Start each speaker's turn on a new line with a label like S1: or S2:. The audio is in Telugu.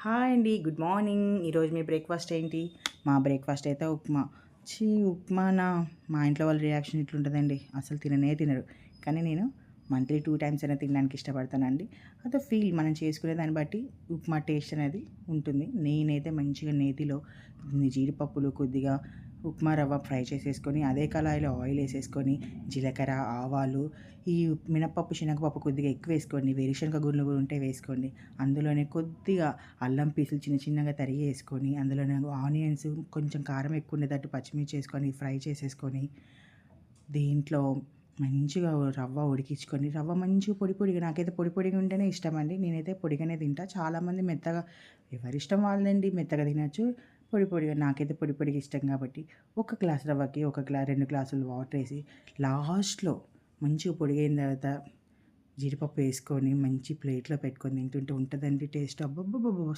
S1: హాయ్ అండి. Good morning. ఈరోజు మీ బ్రేక్‌ఫాస్ట్ ఏంటి? మా బ్రేక్‌ఫాస్ట్ అయితే ఉప్మా. ఉప్మానా? మా ఇంట్లో వాళ్ళ రియాక్షన్ ఇట్లుంటదండి. అసలు తిననే తినరు. కానీ నేను మంత్లీ 2 టైమ్స్ అయినా తినడానికి ఇష్టపడతానండి. అదో ఫీల్ మనం చేసుకునే దాన్ని బట్టి ఉప్మా టేస్ట్ అనేది ఉంటుంది. నేనైతే మంచిగా నేతిలో జీడిపప్పులు కొద్దిగా ఉప్మా రవ్వ ఫ్రై చేసేసుకొని, అదే కళాయిలో ఆయిల్ ఏసేసుకొని, జీలకర్ర, ఆవాలు, ఈ మినపప్పు, శనగపప్పు కొద్దిగా ఎక్కువేసుకోండి. వేరుశనగ గుళ్ళు కూడా ఉంటే వేసుకోండి. అందులోనే కొద్దిగా అల్లం పీసులు చిన్న చిన్నగా తరిగి వేసుకొని, అందులోనే ఆనియన్స్ కొంచెం కారం ఎక్కువ ఉండేటట్టు పచ్చిమిర్చి వేసుకొని ఫ్రై చేసేసుకొని, దీంట్లో మంచిగా రవ్వ ఉడికించుకొని, రవ్వ మంచిగా పొడి పొడిగా, నాకైతే పొడి పొడిగా ఉంటేనే ఇష్టమండి. నేనైతే పొడిగానే తింటా. చాలామంది మెత్తగా, ఎవరిష్టం వాళ్ళదండి. మెత్తగా తినొచ్చు, పొడి పొడిగా. నాకైతే పొడి పొడిగా ఇష్టం కాబట్టి ఒక గ్లాస్ రవ్వకి 2 గ్లాసులు వాటర్ వేసి, లాస్ట్‌లో మంచిగా పొడిగయిన తర్వాత జీడిపప్పు వేసుకొని మంచి ప్లేట్‌లో పెట్టుకొని తింటుంటే ఉంటదండి టేస్ట్. అబ్బబ్బబ్బబ్బా!